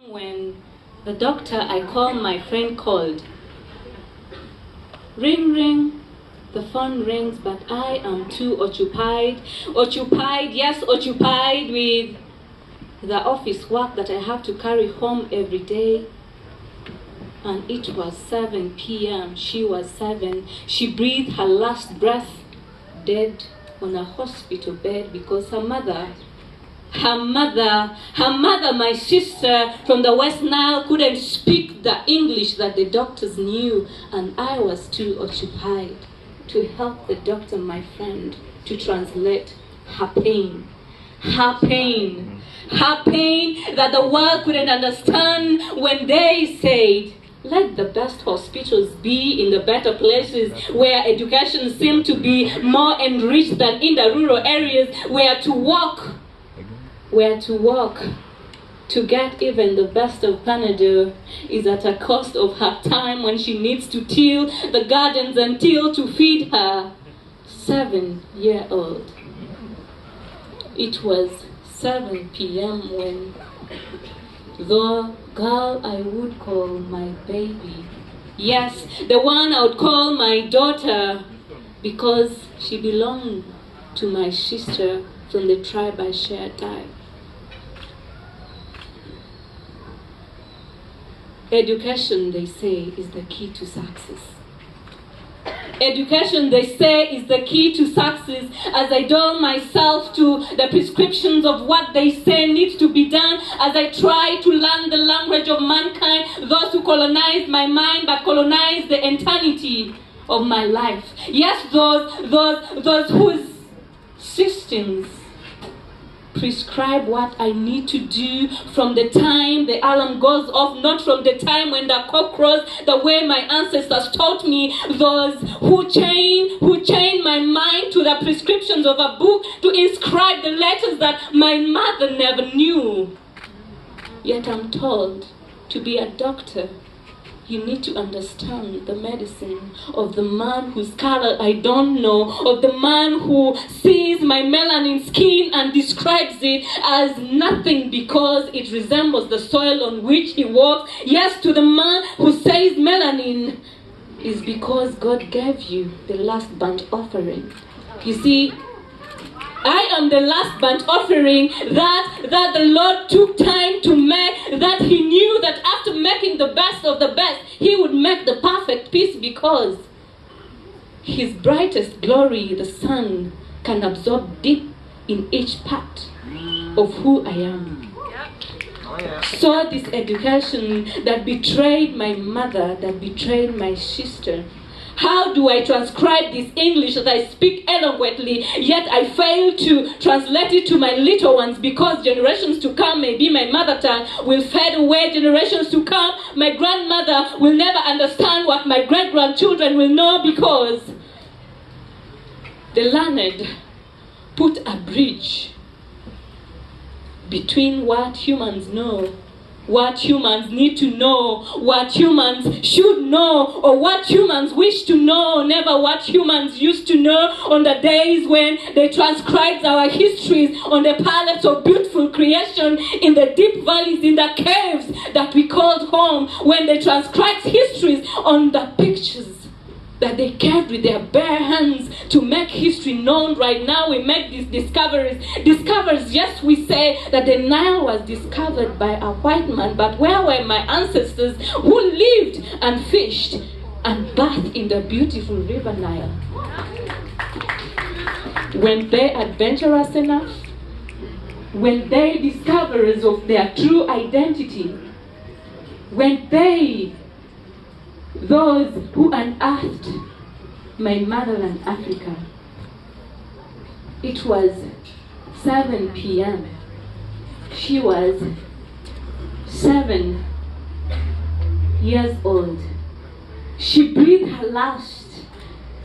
When the doctor I call my friend called. Ring, ring. The phone rings, but I am too occupied. Occupied with the office work that I have to carry home every day. And it was 7 p.m. She was 7. She breathed her last breath, dead on a hospital bed because her mother, my sister from the West Nile, couldn't speak the English that the doctors knew, and I was too occupied to help the doctor, my friend, to translate her pain that the world couldn't understand when they said, let the best hospitals be in the better places where education seemed to be more enriched than in the rural areas where to walk to get even the best of Panadol is at a cost of her time when she needs to till the gardens and till to feed her 7-year-old. It was 7 p.m. when the girl I would call my baby, yes, the one I would call my daughter, because she belonged to my sister from the tribe I shared died. Education, they say, is the key to success. Education, they say, is the key to success. As I dull myself to the prescriptions of what they say needs to be done, as I try to learn the language of mankind, those who colonize my mind but colonize the eternity of my life. Yes, those whose systems prescribe what I need to do from the time the alarm goes off, not from the time when the cock crows, the way my ancestors taught me. Those who chain my mind to the prescriptions of a book to inscribe the letters that my mother never knew. Yet I'm told to be a doctor, you need to understand the medicine of the man whose color I don't know, of the man who sees my melanin skin and describes it as nothing because it resembles the soil on which he walks. Yes, to the man who says melanin is because God gave you the last burnt offering. You see, I am the last burnt offering that the Lord took time to make, that he knew that after making the best of the best, he would make the perfect piece because his brightest glory, the sun, can absorb deep in each part of who I am. So this education that betrayed my mother, that betrayed my sister, how do I transcribe this English that I speak eloquently, yet I fail to translate it to my little ones because generations to come, maybe my mother tongue will fade away. Generations to come, my grandmother will never understand what my great-grandchildren will know because the learned put a bridge between what humans know, what humans need to know, what humans should know, or what humans wish to know, never what humans used to know on the days when they transcribed our histories on the palettes of beautiful creation in the deep valleys, in the caves that we called home, when they transcribed histories on the pictures that they carved with their bare hands to make history known. Right now we make these discoveries. Yes, we say that the Nile was discovered by a white man, but where were my ancestors who lived and fished and bathed in the beautiful river Nile? When they adventurous enough, when they discoverers of their true identity, when they, those who unearthed my motherland Africa. It was 7 p.m. She was 7 years old. She breathed her last.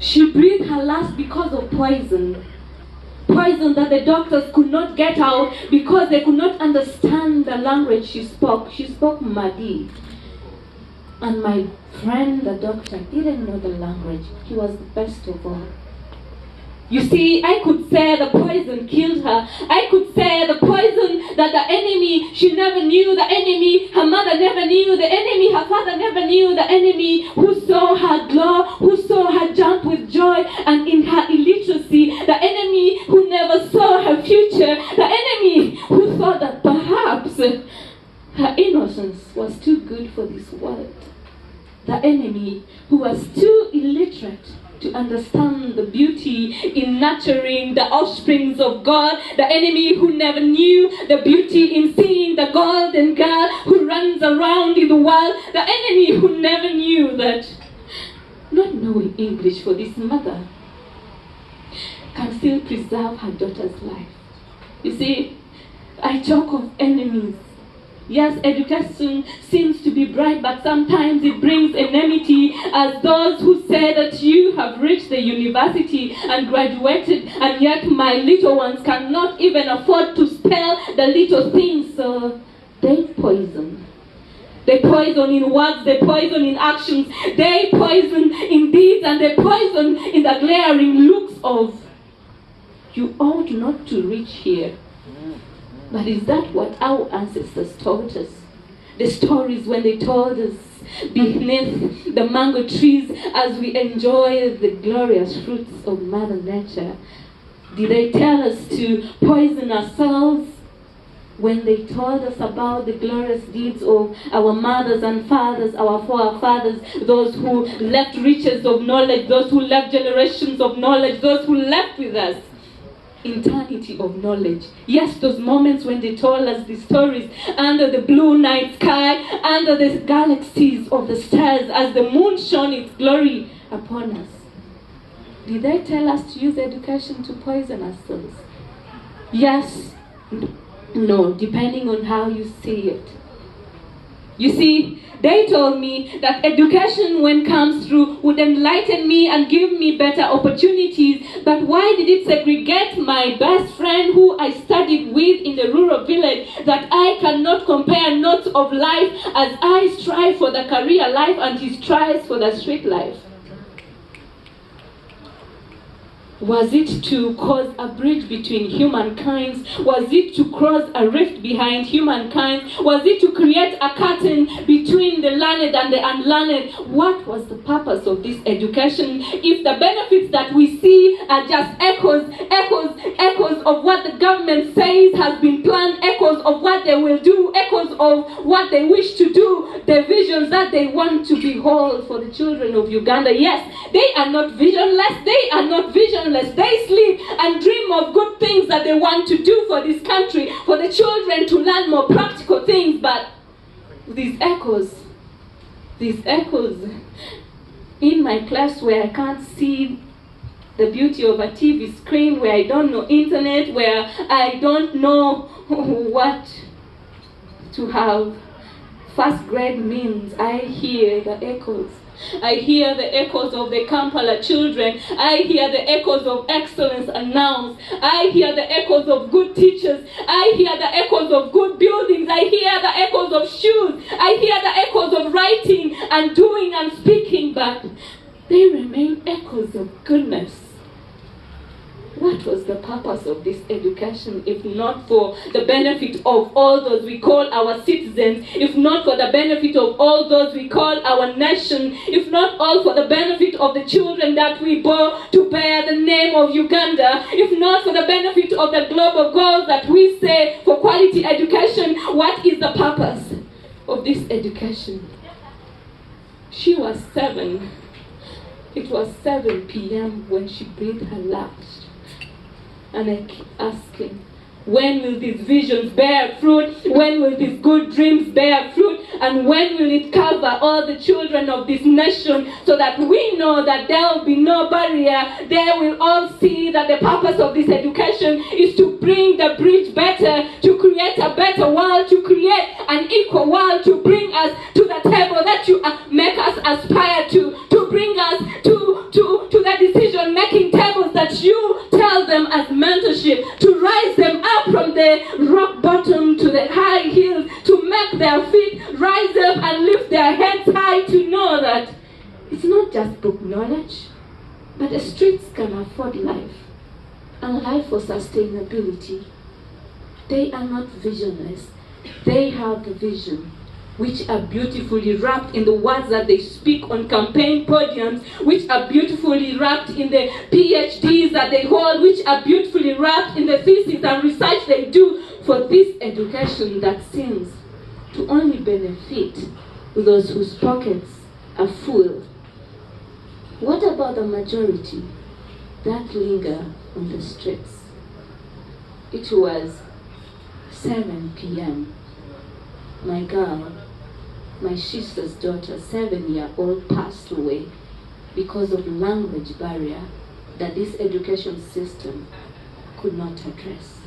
She breathed her last because of poison. Poison that the doctors could not get out because they could not understand the language she spoke. She spoke Madi. And my friend, the doctor, didn't know the language. He was the best of all. You see, I could say the poison killed her. I could say the poison that the enemy, she never knew the enemy, her mother never knew the enemy, her father never knew the enemy, who saw her glow, who saw her jump with joy, and in her illiteracy, the enemy who never saw her future, the enemy who thought that perhaps her innocence was too good for this world, the enemy who was too illiterate to understand the beauty in nurturing the offsprings of God, the enemy who never knew the beauty in seeing the golden girl who runs around in the world, the enemy who never knew that not knowing English for this mother can still preserve her daughter's life. You see, I talk of enemies. Yes, education seems to be bright, but sometimes it brings enmity, as those who say that you have reached the university and graduated, and yet my little ones cannot even afford to spell the little things, so they poison. They poison in words, they poison in actions, they poison in deeds, and they poison in the glaring looks of, you ought not to reach here. But is that what our ancestors taught us? The stories when they told us beneath the mango trees as we enjoy the glorious fruits of Mother Nature. Did they tell us to poison ourselves when they told us about the glorious deeds of our mothers and fathers, our forefathers, those who left riches of knowledge, those who left generations of knowledge, those who left with us eternity of knowledge? Yes, those moments when they told us the stories under the blue night sky, under the galaxies of the stars, as the moon shone its glory upon us. Did they tell us to use education to poison ourselves? Yes, no, depending on how you see it. You see, they told me that education, when comes through, would enlighten me and give me better opportunities. But why did it segregate my best friend who I studied with in the rural village, that I cannot compare notes of life as I strive for the career life and he strives for the street life? Was it to cause a bridge between humankind? Was it to cross a rift behind humankind? Was it to create a curtain between the learned and the unlearned? What was the purpose of this education if the benefits that we see are just echoes of what the government says has been planned, echoes of what they will do, echoes of what they wish to do, the visions that they want to behold for the children of Uganda? Yes, they are not visionless, they are not visionless. They sleep and dream of good things that they want to do for this country, for the children to learn more practical things. But these echoes in my class where I can't see the beauty of a TV screen, where I don't know internet, where I don't know what to have first grade means, I hear the echoes. I hear the echoes of the Kampala children. I hear the echoes of excellence announced. I hear the echoes of good teachers. I hear the echoes of good buildings. I hear the echoes of shoes. I hear the echoes of writing and doing and speaking, but they remain echoes of goodness. What was the purpose of this education if not for the benefit of all those we call our citizens, if not for the benefit of all those we call our nation, if not all for the benefit of the children that we bore to bear the name of Uganda, if not for the benefit of the global goals that we say for quality education? What is the purpose of this education? She was 7. It was 7 p.m. when she breathed her last. And I keep asking, when will these visions bear fruit? When will these good dreams bear fruit? And when will it cover all the children of this nation, so that we know that there will be no barrier? They will all see that the purpose of this education is to bring the bridge better, to create a better world, to create an equal world, to bring us to the table that you make us aspire to bring us to the decision-making tables that you tell them as mentorship, to rise them up from the rock bottom to the high hills, to make their feet rise up and lift their heads high, to know that it's not just book knowledge, but the streets can afford life. and life for sustainability. They are not visionless. They have the vision, which are beautifully wrapped in the words that they speak on campaign podiums, which are beautifully wrapped in the PhDs that they hold, which are beautifully wrapped in the thesis and research they do for this education that seems to only benefit those whose pockets are full. What about the majority that linger on the streets? It was 7 p.m. My girl, my sister's daughter, 7-year-old, passed away because of language barrier that this education system could not address.